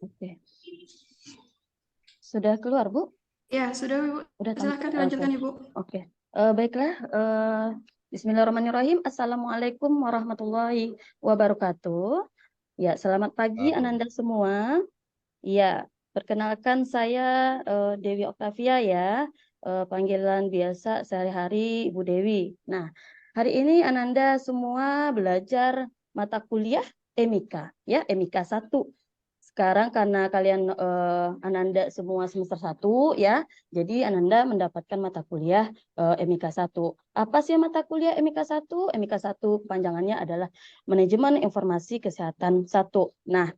Oke. Sudah keluar, Bu? Ya, sudah, Ibu. Udah Silahkan tampil. dilanjutkan, Oke. Ibu. Oke. Baiklah. Bismillahirrahmanirrahim. Assalamualaikum warahmatullahi wabarakatuh. Ya, selamat pagi Ananda semua. Ya, perkenalkan saya Dewi Oktavia ya. Panggilan biasa sehari-hari Ibu Dewi. Nah, hari ini Ananda semua belajar mata kuliah EMIKA ya, EMIKA 1. Sekarang karena kalian Ananda semua semester 1 ya, jadi Ananda mendapatkan mata kuliah EMIKA 1. Apa sih mata kuliah EMIKA 1? EMIKA 1 kepanjangannya adalah Manajemen Informasi Kesehatan 1. Nah,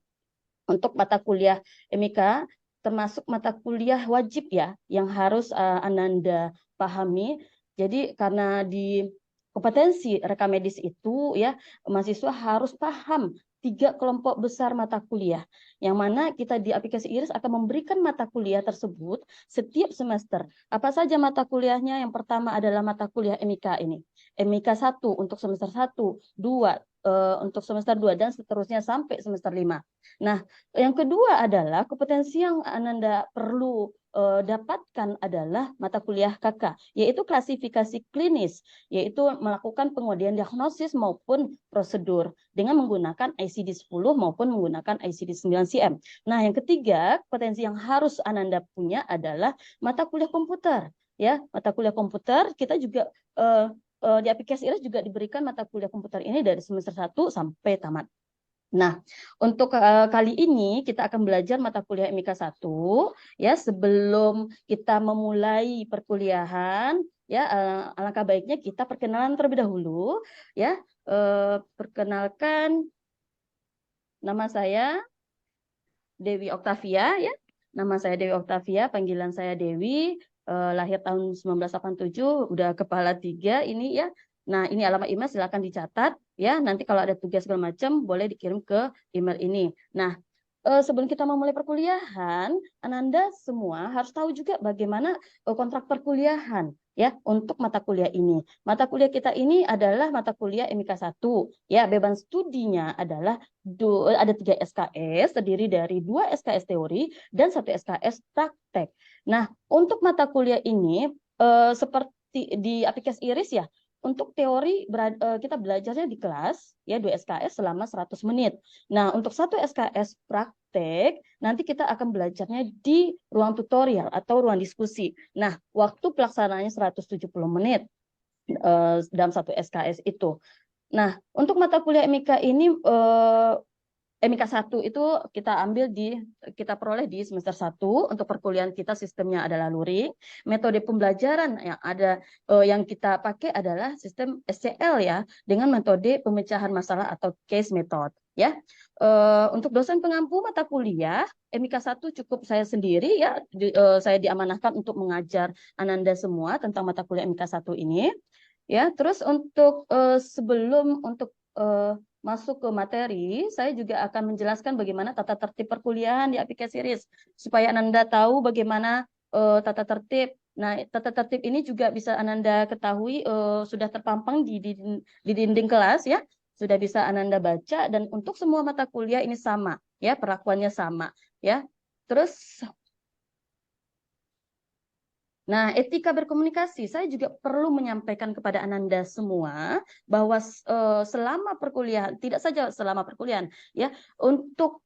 untuk mata kuliah EMIKA termasuk mata kuliah wajib ya yang harus Ananda pahami. Jadi karena di kompetensi rekam medis itu ya mahasiswa harus paham 3 kelompok besar mata kuliah yang mana kita di aplikasi IRIS akan memberikan mata kuliah tersebut setiap semester. Apa saja mata kuliahnya? Yang pertama adalah mata kuliah EMIKA ini. EMIKA 1 untuk semester 1, 2 untuk semester 2 dan seterusnya sampai semester 5. Nah, yang kedua adalah kompetensi yang Ananda perlu dapatkan adalah mata kuliah KK, yaitu klasifikasi klinis, yaitu melakukan pengujian diagnosis maupun prosedur dengan menggunakan ICD-10 maupun menggunakan ICD-9 CM. Nah, yang ketiga, kompetensi yang harus Ananda punya adalah mata kuliah komputer. Ya, mata kuliah komputer kita juga di aplikasi IRIS juga diberikan mata kuliah komputer ini dari semester 1 sampai tamat. Nah, untuk kali ini kita akan belajar mata kuliah MIKA 1 ya sebelum kita memulai perkuliahan ya alangkah baiknya kita perkenalan terlebih dahulu ya. Perkenalkan, nama saya Dewi Oktavia ya. Nama saya Dewi Oktavia, panggilan saya Dewi, lahir tahun 1987, udah kepala 3 ini ya. Nah, ini alamat email silakan dicatat ya. Nanti kalau ada tugas segala macam boleh dikirim ke email ini. Nah, sebelum kita memulai perkuliahan, Ananda semua harus tahu juga bagaimana kontrak perkuliahan ya untuk mata kuliah ini. Mata kuliah kita ini adalah mata kuliah MIKA 1 ya. Beban studinya adalah ada 3 SKS, terdiri dari 2 SKS teori dan 1 SKS praktek. Nah, untuk mata kuliah ini seperti di aplikasi IRIS ya, untuk teori kita belajarnya di kelas ya 2 SKS selama 100 menit. Nah, untuk 1 SKS praktek nanti kita akan belajarnya di ruang tutorial atau ruang diskusi. Nah, waktu pelaksanaannya 170 menit dalam 1 SKS itu. Nah, untuk mata kuliah MIKA ini MIKA 1 itu kita peroleh di semester 1. Untuk perkuliahan kita sistemnya adalah luring. Metode pembelajaran yang ada yang kita pakai adalah sistem SCL ya, dengan metode pemecahan masalah atau case method ya. Untuk dosen pengampu mata kuliah MIKA 1 cukup saya sendiri ya. Saya diamanahkan untuk mengajar Ananda semua tentang mata kuliah MIKA 1 ini. Ya, terus untuk sebelum masuk ke materi, saya juga akan menjelaskan bagaimana tata tertib perkuliahan di aplikasi RIS supaya Ananda tahu bagaimana tata tertib. Nah, tata tertib ini juga bisa Ananda ketahui sudah terpampang di dinding kelas ya, sudah bisa Ananda baca dan untuk semua mata kuliah ini sama ya, perlakuannya sama ya. Terus nah, etika berkomunikasi, saya juga perlu menyampaikan kepada Ananda semua bahwa selama perkuliahan, tidak saja selama perkuliahan, ya, untuk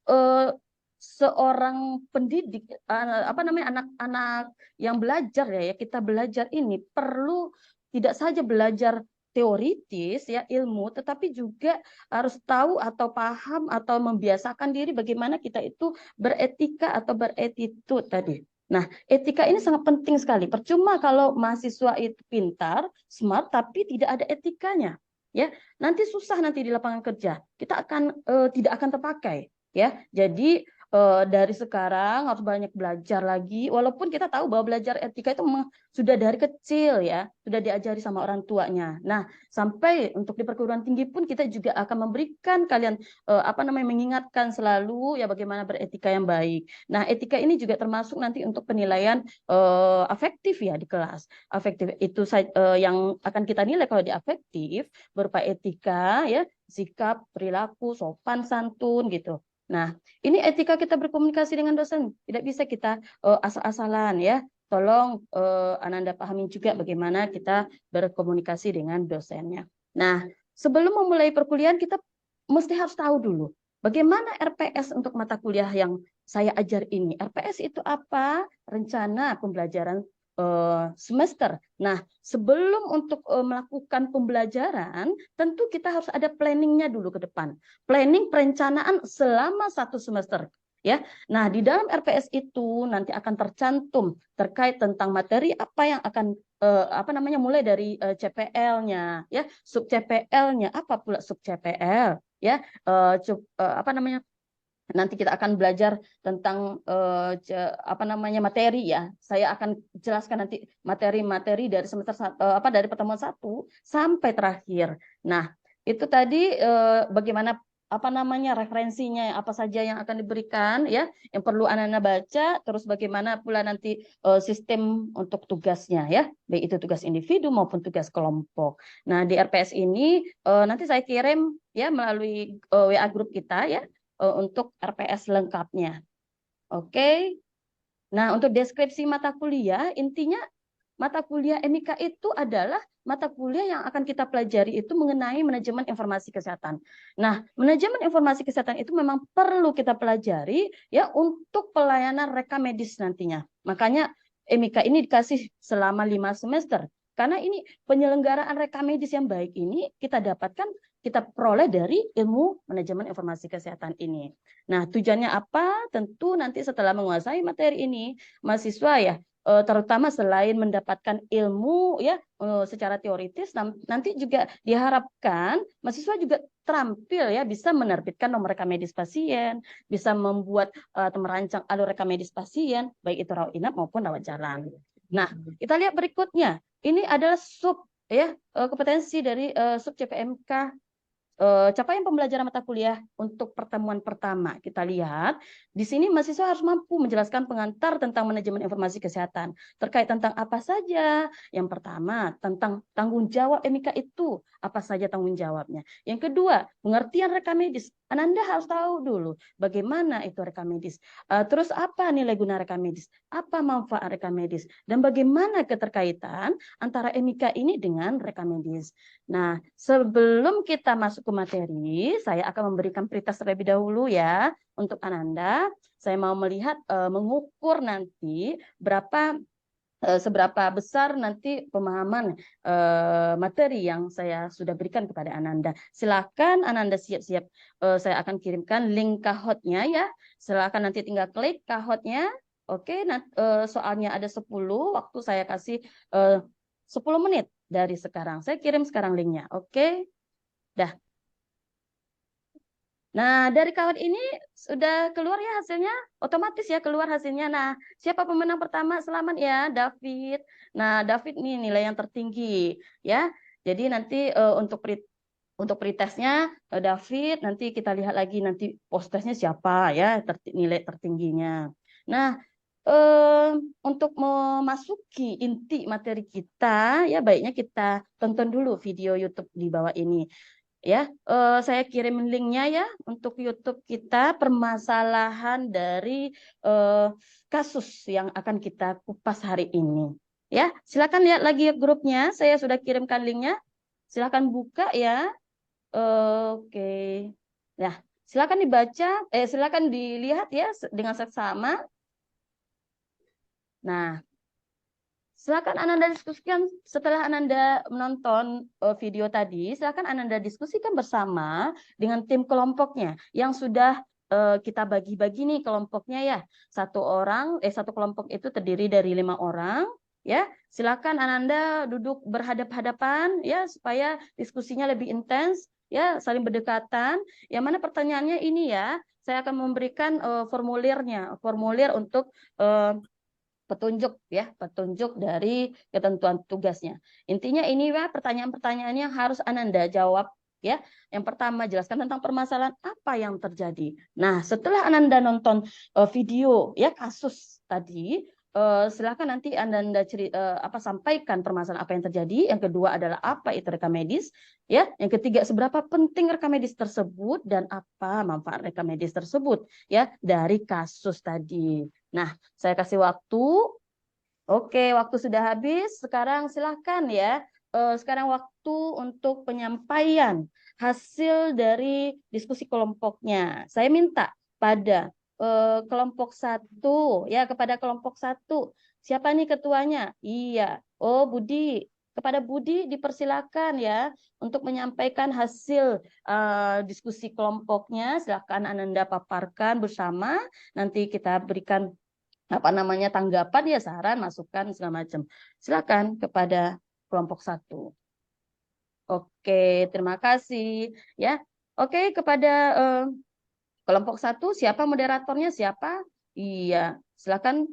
seorang pendidik, apa namanya, anak-anak yang belajar ya, kita belajar ini perlu tidak saja belajar teoritis ya ilmu, tetapi juga harus tahu atau paham atau membiasakan diri bagaimana kita itu beretika atau beretitude tadi. Nah, etika ini sangat penting sekali. Percuma kalau mahasiswa itu pintar, smart, tapi tidak ada etikanya. Ya, nanti susah nanti di lapangan kerja. Kita akan tidak akan terpakai. Ya, jadi dari sekarang harus banyak belajar lagi. Walaupun kita tahu bahwa belajar etika itu memang sudah dari kecil ya, sudah diajari sama orang tuanya. Nah, sampai untuk di perguruan tinggi pun kita juga akan memberikan kalian apa namanya mengingatkan selalu ya bagaimana beretika yang baik. Nah, etika ini juga termasuk nanti untuk penilaian afektif ya di kelas. Afektif itu yang akan kita nilai kalau di afektif berupa etika ya, sikap, perilaku, sopan santun gitu. Nah, ini etika kita berkomunikasi dengan dosen. Tidak bisa kita asal-asalan ya. Tolong Ananda pahami juga bagaimana kita berkomunikasi dengan dosennya. Nah, sebelum memulai perkuliahan kita mesti harus tahu dulu bagaimana RPS untuk mata kuliah yang saya ajar ini. RPS itu apa? Rencana pembelajaran semester. Nah, sebelum untuk melakukan pembelajaran, tentu kita harus ada planningnya dulu ke depan. Planning perencanaan selama 1 semester. Ya, nah di dalam RPS itu nanti akan tercantum terkait tentang materi apa yang akan apa namanya mulai dari CPL-nya, ya sub CPL-nya apa pula sub CPL, ya apa namanya nanti kita akan belajar tentang apa namanya materi ya. Saya akan jelaskan nanti materi-materi dari semester apa dari pertemuan 1 sampai terakhir. Nah, itu tadi bagaimana apa namanya referensinya apa saja yang akan diberikan ya yang perlu anak-anak baca terus bagaimana pula nanti sistem untuk tugasnya ya baik itu tugas individu maupun tugas kelompok. Nah, di RPS ini nanti saya kirim ya melalui WA grup kita ya untuk RPS lengkapnya. Oke. Nah, untuk deskripsi mata kuliah, intinya mata kuliah MIK itu adalah mata kuliah yang akan kita pelajari itu mengenai manajemen informasi kesehatan. Nah, manajemen informasi kesehatan itu memang perlu kita pelajari ya untuk pelayanan reka medis nantinya. Makanya MIK ini dikasih selama 5 semester. Karena ini penyelenggaraan reka medis yang baik ini kita dapatkan, kita peroleh dari ilmu manajemen informasi kesehatan ini. Nah, tujuannya apa? Tentu nanti setelah menguasai materi ini, mahasiswa ya terutama selain mendapatkan ilmu ya secara teoritis nanti juga diharapkan mahasiswa juga terampil ya bisa menerbitkan nomor rekam medis pasien, bisa membuat atau merancang alur rekam medis pasien baik itu rawat inap maupun rawat jalan. Nah, kita lihat berikutnya. Ini adalah sub ya kompetensi dari sub CPMK capaian pembelajaran mata kuliah untuk pertemuan pertama. Kita lihat di sini mahasiswa harus mampu menjelaskan pengantar tentang manajemen informasi kesehatan. Terkait tentang apa saja? Yang pertama, tentang tanggung jawab MIK itu. Apa saja tanggung jawabnya? Yang kedua, pengertian rekam medis. Ananda harus tahu dulu bagaimana itu rekam medis. Terus apa nilai guna rekam medis? Apa manfaat rekam medis? Dan bagaimana keterkaitan antara MIK ini dengan rekam medis? Nah, sebelum kita masuk ke materi, saya akan memberikan pretest terlebih dahulu ya untuk Ananda. Saya mau melihat mengukur nanti seberapa besar nanti pemahaman materi yang saya sudah berikan kepada Ananda. Silakan Ananda siap-siap. Saya akan kirimkan link Kahoot-nya ya. Silakan nanti tinggal klik Kahoot-nya. Oke, soalnya ada 10, waktu saya kasih 10 menit dari sekarang. Saya kirim sekarang linknya. Oke, dah. Nah, dari kawan ini sudah keluar ya hasilnya, otomatis ya keluar hasilnya. Nah, siapa pemenang pertama? Selamat ya, David. Nah, David nih nilai yang tertinggi ya. Jadi nanti untuk pretestnya David, nanti kita lihat lagi nanti post-testnya siapa ya nilai tertingginya. Nah, untuk memasuki inti materi kita, ya baiknya kita tonton dulu video YouTube di bawah ini. Ya, saya kirim linknya ya untuk YouTube kita permasalahan dari kasus yang akan kita kupas hari ini. Ya, silakan lihat lagi grupnya. Saya sudah kirimkan linknya. Silakan buka ya. Oke. Nah, silakan dibaca. Silakan dilihat ya dengan seksama. Nah, silakan Ananda diskusikan setelah Ananda menonton video tadi, silakan Ananda diskusikan bersama dengan tim kelompoknya yang sudah kita bagi-bagi nih kelompoknya ya. Satu kelompok itu terdiri dari 5 orang ya. Silakan Ananda duduk berhadap-hadapan ya supaya diskusinya lebih intens ya, saling berdekatan. Yang mana pertanyaannya ini ya, saya akan memberikan formulir untuk petunjuk dari ketentuan tugasnya. Intinya ini ya pertanyaan-pertanyaannya harus Ananda jawab ya. Yang pertama jelaskan tentang permasalahan apa yang terjadi. Nah, setelah Ananda nonton video ya kasus tadi, silakan nanti Anda sampaikan permasalahan apa yang terjadi. Yang kedua adalah apa itu rekam medis, ya. Yang ketiga seberapa penting rekam medis tersebut dan apa manfaat rekam medis tersebut, ya, dari kasus tadi. Nah, saya kasih waktu. Oke, waktu sudah habis. Sekarang silakan ya. Sekarang waktu untuk penyampaian hasil dari diskusi kelompoknya. Saya minta pada kelompok satu, ya, kepada kelompok satu. Siapa nih ketuanya? Iya. Oh, Budi. Kepada Budi dipersilakan ya untuk menyampaikan hasil diskusi kelompoknya. Silakan Ananda paparkan bersama. Nanti kita berikan tanggapan, ya, saran, masukan segala macam. Silakan kepada kelompok satu. Oke, terima kasih ya. Oke, kepada kelompok satu, siapa moderatornya, siapa? Iya, silakan.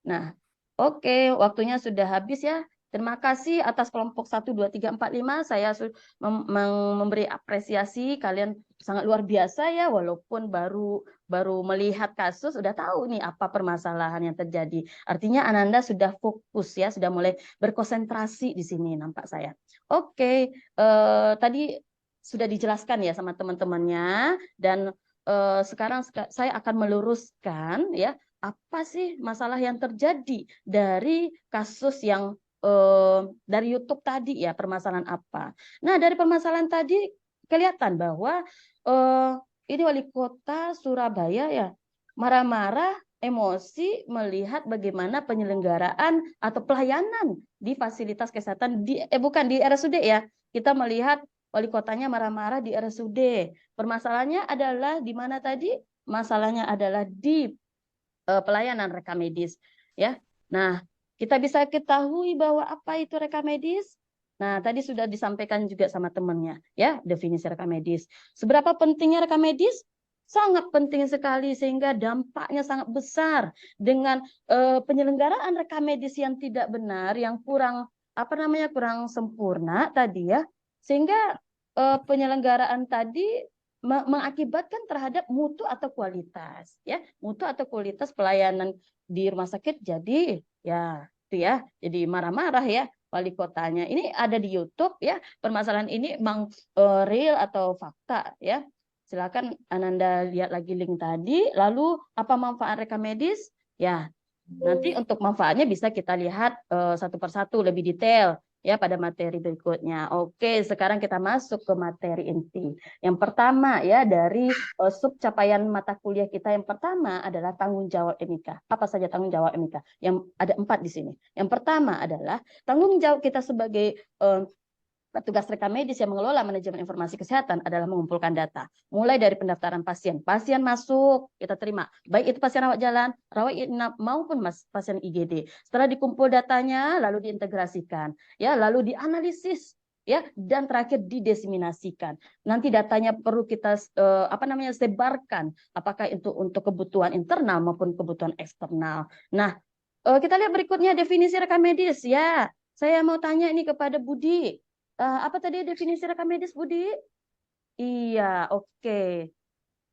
Nah, oke, waktunya sudah habis ya. Terima kasih atas kelompok 1, 2, 3, 4, 5. Saya memberi apresiasi, kalian sangat luar biasa ya, walaupun baru baru melihat kasus udah tahu nih apa permasalahan yang terjadi. Artinya Ananda sudah fokus ya, sudah mulai berkonsentrasi di sini nampak saya. Oke, tadi sudah dijelaskan ya sama teman-temannya, dan sekarang saya akan meluruskan ya apa sih masalah yang terjadi dari kasus yang dari YouTube tadi ya, permasalahan apa. Nah, dari permasalahan tadi kelihatan bahwa eh, ini wali kota Surabaya ya marah-marah, emosi melihat bagaimana penyelenggaraan atau pelayanan di fasilitas kesehatan bukan di RSUD ya. Kita melihat wali kotanya marah-marah di RSUD. Permasalahannya adalah di mana tadi? Masalahnya adalah di pelayanan rekam medis, ya. Nah, kita bisa ketahui bahwa apa itu rekam medis. Nah, tadi sudah disampaikan juga sama temannya, ya, definisi rekam medis. Seberapa pentingnya rekam medis? Sangat penting sekali, sehingga dampaknya sangat besar dengan penyelenggaraan rekam medis yang tidak benar, yang kurang kurang sempurna tadi ya, sehingga penyelenggaraan tadi mengakibatkan terhadap mutu atau kualitas, ya, mutu atau kualitas pelayanan di rumah sakit. Jadi ya itu ya, jadi marah-marah ya wali kotanya. Ini ada di YouTube ya, permasalahan ini memang real atau fakta ya. Silakan Ananda lihat lagi link tadi. Lalu apa manfaat rekam medis? Ya, nanti untuk manfaatnya bisa kita lihat satu persatu lebih detail ya pada materi berikutnya. Oke, sekarang kita masuk ke materi inti. Yang pertama ya, dari sub capaian mata kuliah kita, yang pertama adalah tanggung jawab MIKA. Apa saja tanggung jawab MIKA? Yang ada 4 di sini. Yang pertama adalah tanggung jawab kita sebagai petugas rekam medis yang mengelola manajemen informasi kesehatan adalah mengumpulkan data. Mulai dari pendaftaran pasien. Pasien masuk, kita terima. Baik itu pasien rawat jalan, rawat inap, maupun pasien IGD. Setelah dikumpul datanya, lalu diintegrasikan. Ya, lalu dianalisis. Ya, dan terakhir didiseminasikan. Nanti datanya perlu kita sebarkan, apakah itu untuk kebutuhan internal maupun kebutuhan eksternal. Nah, kita lihat berikutnya definisi rekam medis ya. Saya mau tanya ini kepada Budi. Apa tadi definisi rekam medis, Budi? Iya, oke.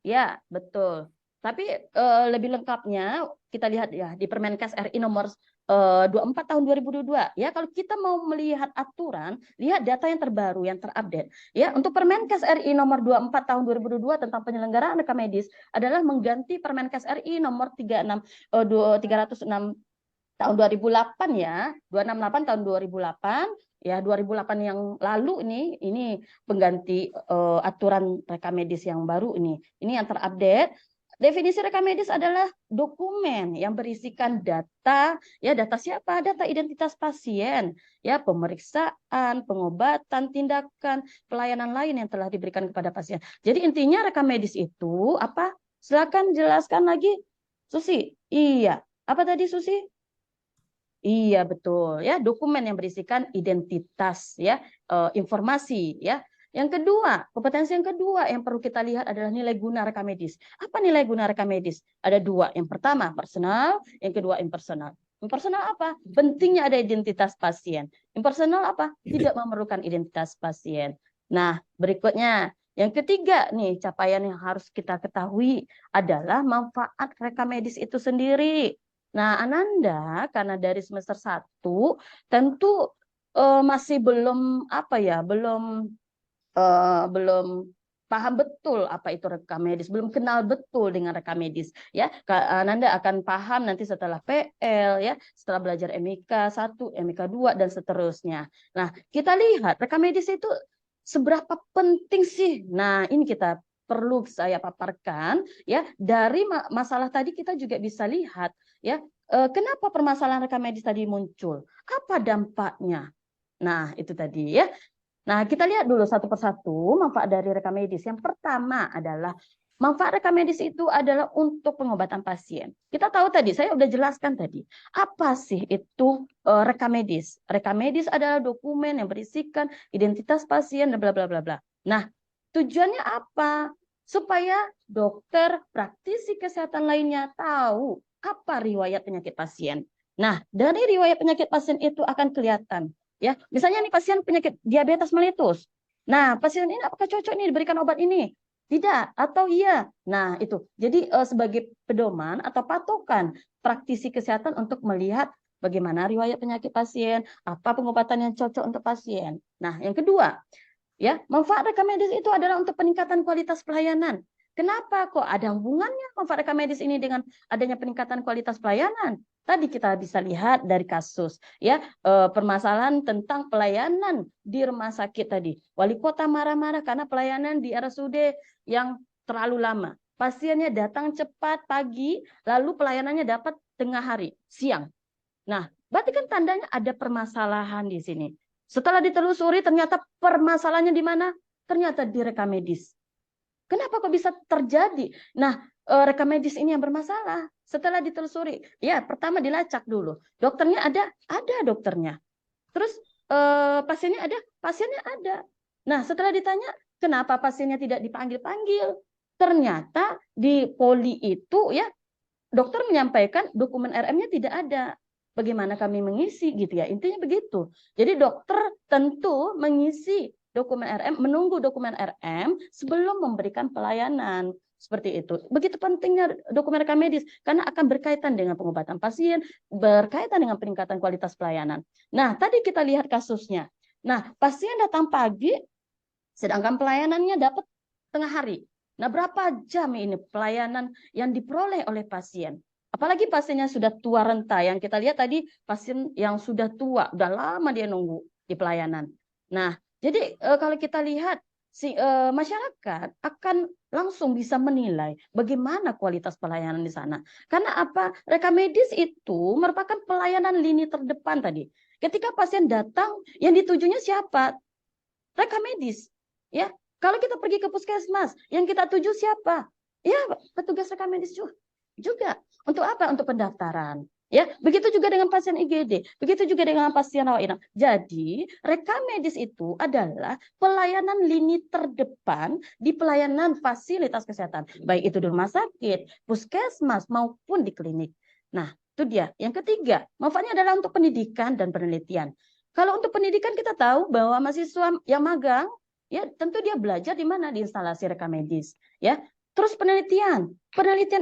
Ya, betul. Tapi lebih lengkapnya kita lihat ya di Permenkes RI nomor 24 tahun 2022. Ya, kalau kita mau melihat aturan, lihat data yang terbaru, yang terupdate. Ya, untuk Permenkes RI nomor 24 tahun 2022 tentang penyelenggaraan rekam medis adalah mengganti Permenkes RI nomor 306 tahun 2008 ya, 268 tahun 2008 ya, 2008 yang lalu ini pengganti aturan rekam medis yang baru ini. Ini yang terupdate. Definisi rekam medis adalah dokumen yang berisikan data, ya, data siapa? Data identitas pasien, ya, pemeriksaan, pengobatan, tindakan, pelayanan lain yang telah diberikan kepada pasien. Jadi intinya rekam medis itu apa? Silakan jelaskan lagi, Susi. Iya. Apa tadi, Susi? Iya, betul ya, dokumen yang berisikan identitas ya, informasi ya. Yang kedua, kompetensi yang kedua yang perlu kita lihat adalah nilai guna rekam medis. Apa nilai guna rekam medis? Ada dua. Yang pertama personal, yang kedua impersonal. Impersonal apa? Pentingnya ada identitas pasien. Impersonal apa? Tidak memerlukan identitas pasien. Nah, berikutnya yang ketiga nih, capaian yang harus kita ketahui adalah manfaat rekam medis itu sendiri. Nah, Ananda karena dari semester 1 tentu masih belum apa ya, belum paham betul apa itu rekam medis, belum kenal betul dengan rekam medis ya. Ananda akan paham nanti setelah PL ya, setelah belajar MIK 1, MIK 2 dan seterusnya. Nah, kita lihat rekam medis itu seberapa penting sih. Nah, ini kita perlu saya paparkan ya. Dari masalah tadi kita juga bisa lihat ya, kenapa permasalahan rekam medis tadi muncul? Apa dampaknya? Nah, itu tadi ya. Nah, kita lihat dulu satu persatu manfaat dari rekam medis. Yang pertama adalah manfaat rekam medis itu adalah untuk pengobatan pasien. Kita tahu tadi, saya udah jelaskan tadi, apa sih itu rekam medis? Rekam medis adalah dokumen yang berisikan identitas pasien dan bla bla bla bla. Nah, tujuannya apa? Supaya dokter, praktisi kesehatan lainnya tahu apa riwayat penyakit pasien. Nah, dari riwayat penyakit pasien itu akan kelihatan. Ya, misalnya nih pasien penyakit diabetes mellitus. Nah, pasien ini apakah cocok nih diberikan obat ini? Tidak atau iya. Nah, itu. Jadi sebagai pedoman atau patokan praktisi kesehatan untuk melihat bagaimana riwayat penyakit pasien, apa pengobatan yang cocok untuk pasien. Nah, yang kedua, ya, manfaat rekam medis itu adalah untuk peningkatan kualitas pelayanan. Kenapa kok ada hubungannya manfaat rekam medis ini dengan adanya peningkatan kualitas pelayanan? Tadi kita bisa lihat dari kasus ya, permasalahan tentang pelayanan di rumah sakit tadi. Wali kota marah-marah karena pelayanan di RSUD yang terlalu lama. Pasiennya datang cepat pagi, lalu pelayanannya dapat tengah hari, siang. Nah, berarti kan tandanya ada permasalahan di sini. Setelah ditelusuri, ternyata permasalahannya di mana? Ternyata di rekam medis. Kenapa kok bisa terjadi? Nah, rekam medis ini yang bermasalah. Setelah ditelusuri, ya pertama dilacak dulu. Dokternya ada dokternya. Terus pasiennya ada. Nah, setelah ditanya, kenapa pasiennya tidak dipanggil-panggil? Ternyata di poli itu ya, dokter menyampaikan dokumen RM-nya tidak ada. Bagaimana kami mengisi gitu ya. Intinya begitu. Jadi dokter tentu mengisi dokumen RM, menunggu dokumen RM sebelum memberikan pelayanan. Seperti itu. Begitu pentingnya dokumen rekam medis karena akan berkaitan dengan pengobatan pasien, berkaitan dengan peningkatan kualitas pelayanan. Nah, tadi kita lihat kasusnya. Nah, pasien datang pagi sedangkan pelayanannya dapat tengah hari. Nah, berapa jam ini pelayanan yang diperoleh oleh pasien? Apalagi pasiennya sudah tua renta. Yang kita lihat tadi pasien yang sudah tua, udah lama dia nunggu di pelayanan. Nah, jadi kalau kita lihat masyarakat akan langsung bisa menilai bagaimana kualitas pelayanan di sana. Karena apa? Rekam medis itu merupakan pelayanan lini terdepan tadi. Ketika pasien datang, yang ditujunya siapa? Rekam medis. Ya, kalau kita pergi ke puskesmas, yang kita tuju siapa? Ya, petugas rekam medis juga. Untuk apa? Untuk pendaftaran. Ya, begitu juga dengan pasien IGD, begitu juga dengan pasien rawat inap. Jadi, rekam medis itu adalah pelayanan lini terdepan di pelayanan fasilitas kesehatan, baik itu di rumah sakit, puskesmas maupun di klinik. Nah, itu dia. Yang ketiga, manfaatnya adalah untuk pendidikan dan penelitian. Kalau untuk pendidikan kita tahu bahwa mahasiswa yang magang ya tentu dia belajar di mana, di instalasi rekam medis ya. Terus penelitian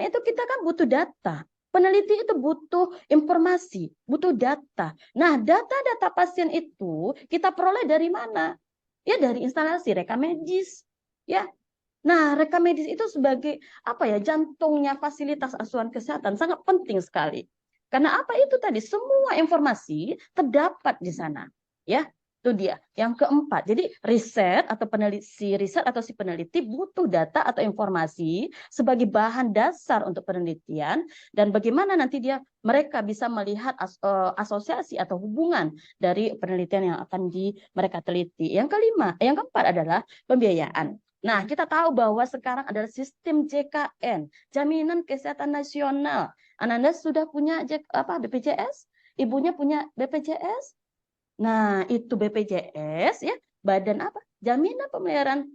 itu kita kan butuh data. Peneliti itu butuh informasi, butuh data. Nah, data-data pasien itu kita peroleh dari mana? Ya dari instalasi rekam medis ya. Nah, rekam medis itu sebagai apa ya, jantungnya fasilitas asuhan kesehatan, sangat penting sekali. Karena apa itu tadi? Semua informasi terdapat di sana. Ya, itu dia. Yang keempat, jadi riset atau si peneliti butuh data atau informasi sebagai bahan dasar untuk penelitian dan bagaimana nanti mereka bisa melihat asosiasi atau hubungan dari penelitian yang akan mereka teliti. Yang keempat adalah pembiayaan. Nah, kita tahu bahwa sekarang adalah sistem JKN, Jaminan Kesehatan Nasional. Ananda sudah punya BPJS? Ibunya punya BPJS? Nah, itu BPJS ya, badan apa? Jaminan Pembayaran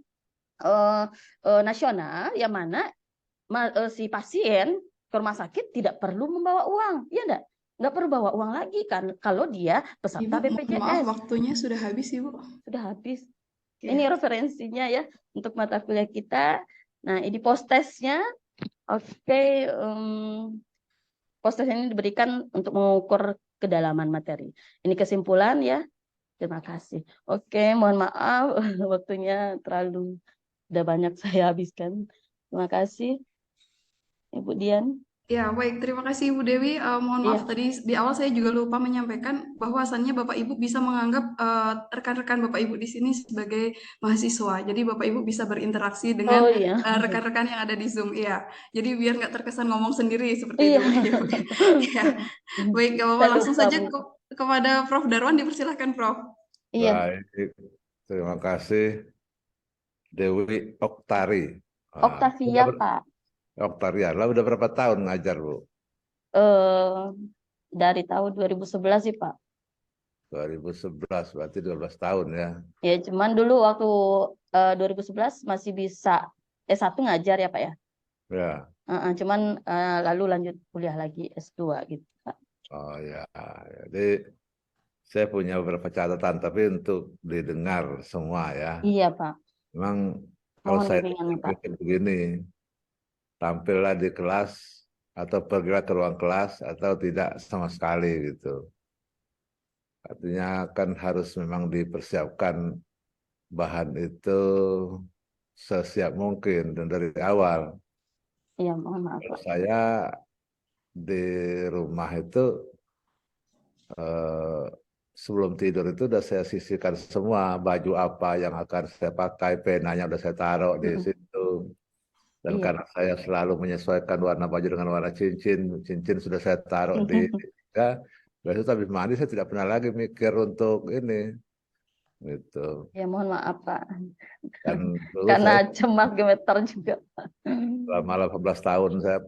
Nasional, yang mana si pasien ke rumah sakit tidak perlu membawa uang, ya enggak? Nggak perlu bawa uang lagi kan kalau dia peserta Ibu, mohon maaf BPJS. waktunya sudah habis, Ibu. Sudah habis. Ya. Ini referensinya ya untuk mata kuliah kita. Nah, ini post testnya. Oke, proses ini diberikan untuk mengukur kedalaman materi. Ini kesimpulan ya. Terima kasih. Oke, mohon maaf waktunya udah banyak saya habiskan. Terima kasih, Ibu Dian. Ya, baik. Terima kasih Ibu Dewi. Mohon maaf Iya. tadi di awal saya juga lupa menyampaikan bahwasannya Bapak Ibu bisa menganggap rekan-rekan Bapak Ibu di sini sebagai mahasiswa. Jadi Bapak Ibu bisa berinteraksi dengan Oh iya. rekan-rekan yang ada di Zoom. Iya. Jadi biar nggak terkesan ngomong sendiri seperti Iya. itu Bapak Ibu. Ya, baik. Gak apa-apa. Saya Langsung lupa, saja Bu. kepada Prof. Darwan. Dipersilahkan Prof. Iya, Baik, terima kasih Dewi Oktari. Udah Oktavia, Pak. Oktaria, lah udah berapa tahun ngajar Bu? Eh, dari tahun 2011 sih, Pak. 2011, berarti 12 tahun ya. Ya, cuman dulu waktu 2011 masih bisa S1 ngajar ya, Pak ya. Ya, Cuman lalu lanjut kuliah lagi S2 gitu, Pak. oh ya. Jadi saya punya beberapa catatan, tapi untuk didengar semua ya. Iya, Pak. Memang kalau Mohon saya bimbingannya, Pak. pikir begini, tampillah di kelas atau pergilah ke ruang kelas atau tidak sama sekali gitu. Artinya kan harus memang dipersiapkan bahan itu sesiap mungkin dan dari awal. Iya, mohon maaf, Kalau Pak. saya di rumah itu eh, sebelum tidur itu udah saya sisihkan semua baju apa yang akan saya pakai, penanya udah saya taruh di Mm-mm. situ. Dan Iya. karena saya selalu menyesuaikan warna baju dengan warna cincin, cincin sudah saya taruh di ya, besok habis mandi saya tidak pernah lagi mikir untuk ini gitu. Ya, mohon maaf, Pak. Dan dulu Karena saya cemas gemeter juga, Pak. selama 18 tahun saya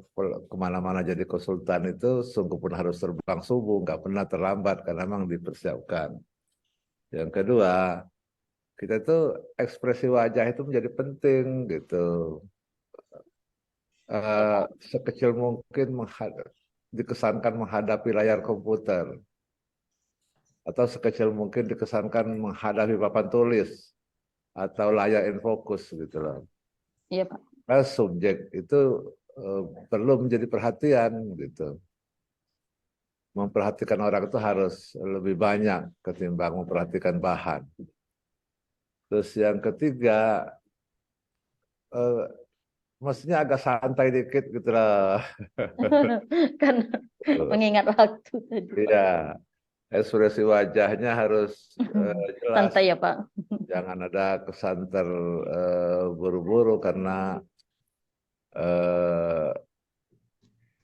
kemana-mana jadi konsultan itu sungguh pun harus terbang subuh, nggak pernah terlambat karena memang dipersiapkan. Yang kedua, kita itu ekspresi wajah itu menjadi penting gitu. Iya, Eh, Pak. sekecil mungkin dikesankan menghadapi layar komputer atau sekecil mungkin dikesankan menghadapi papan tulis atau layar infocus gitu loh. Iya, Pak. Nah, subjek itu perlu menjadi perhatian gitu. Memperhatikan orang itu harus lebih banyak ketimbang memperhatikan bahan. Terus yang ketiga, eh, mestinya agak santai dikit gitu lah. Karena mengingat waktu tadi, Pak. Iya, ekspresi wajahnya harus jelas. Santai ya, Pak. Jangan ada kesan terburu-buru karena eh,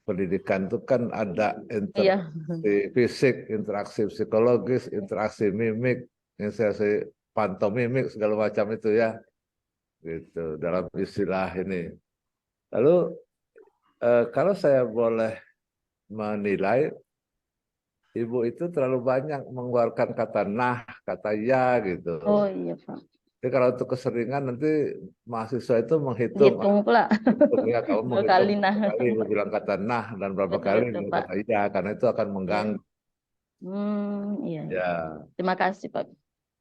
pendidikan itu kan ada Iya. interaksi fisik, interaksi psikologis, interaksi mimik, interaksi pantomimik segala macam itu ya, gitu dalam istilah ini. Lalu kalau saya boleh menilai, ibu itu terlalu banyak mengeluarkan kata nah, kata ya gitu. Oh iya, Pak. Jadi kalau untuk keseringan nanti mahasiswa itu menghitung, Dihitung pula ya kamu dua menghitung kali nah. berapa kali ibu bilang kata nah dan berapa Betul kali itu, ibu Pak. kata iya, karena itu akan Iya. mengganggu. Iya, iya. Ya, Terima kasih, Pak.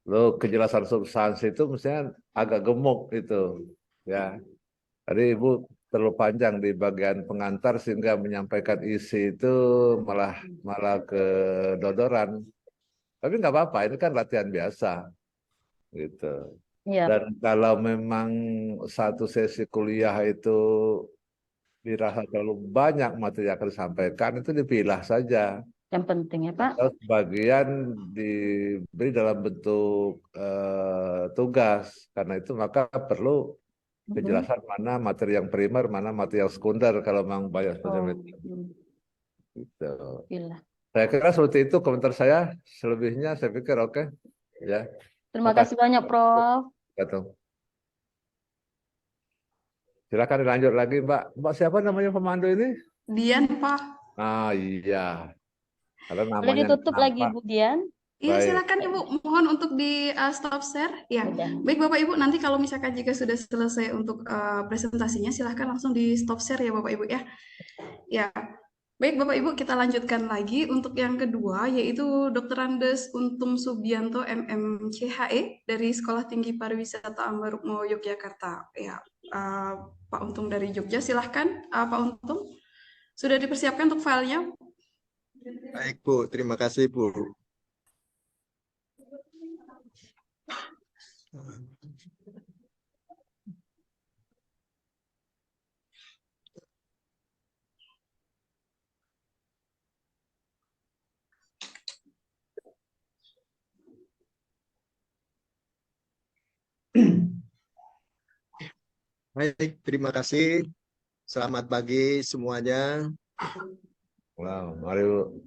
lo kejelasan substansi itu mestinya agak gemuk itu, ya. Tadi ibu terlalu panjang di bagian pengantar sehingga menyampaikan isi itu malah malah kedodoran. Tapi nggak apa-apa, ini kan latihan biasa, gitu. Iya, Dan Pak. kalau memang satu sesi kuliah itu dirasa terlalu banyak materi yang akan disampaikan, itu dipilah saja. Yang penting ya, Pak. Atau sebagian diberi dalam bentuk tugas. Karena itu maka perlu Mhm. kejelasan mana materi yang primer, mana materi yang sekunder kalau memang banyak Oh, spesimen. Gitu. gila. Saya kira seperti itu komentar saya. Selebihnya saya pikir oke. Ya, Terima kasih makasih. banyak, Prof. Gatung. Silakan dilanjut lagi, Mbak. Mbak siapa namanya pemandu ini? Dian, Pak. Ah iya, karena Boleh namanya ditutup lagi, nampak. Bu Dian? Iya, Baik. silakan Ibu. Mohon untuk di stop share. Ya, Udah. baik Bapak Ibu. Nanti kalau misalkan jika sudah selesai untuk presentasinya, silahkan langsung di stop share ya Bapak Ibu ya. Ya, baik Bapak Ibu, kita lanjutkan lagi untuk yang kedua, yaitu Dr. Andes Untung Subianto MMCHE dari Sekolah Tinggi Pariwisata Ambarukmo Yogyakarta. Ya, Pak Untung dari Jogja, silahkan Pak Untung. Sudah dipersiapkan untuk filenya? Baik, Bu. Terima kasih, Bu. Baik, terima kasih. Selamat pagi semuanya. Wow, mari Bu.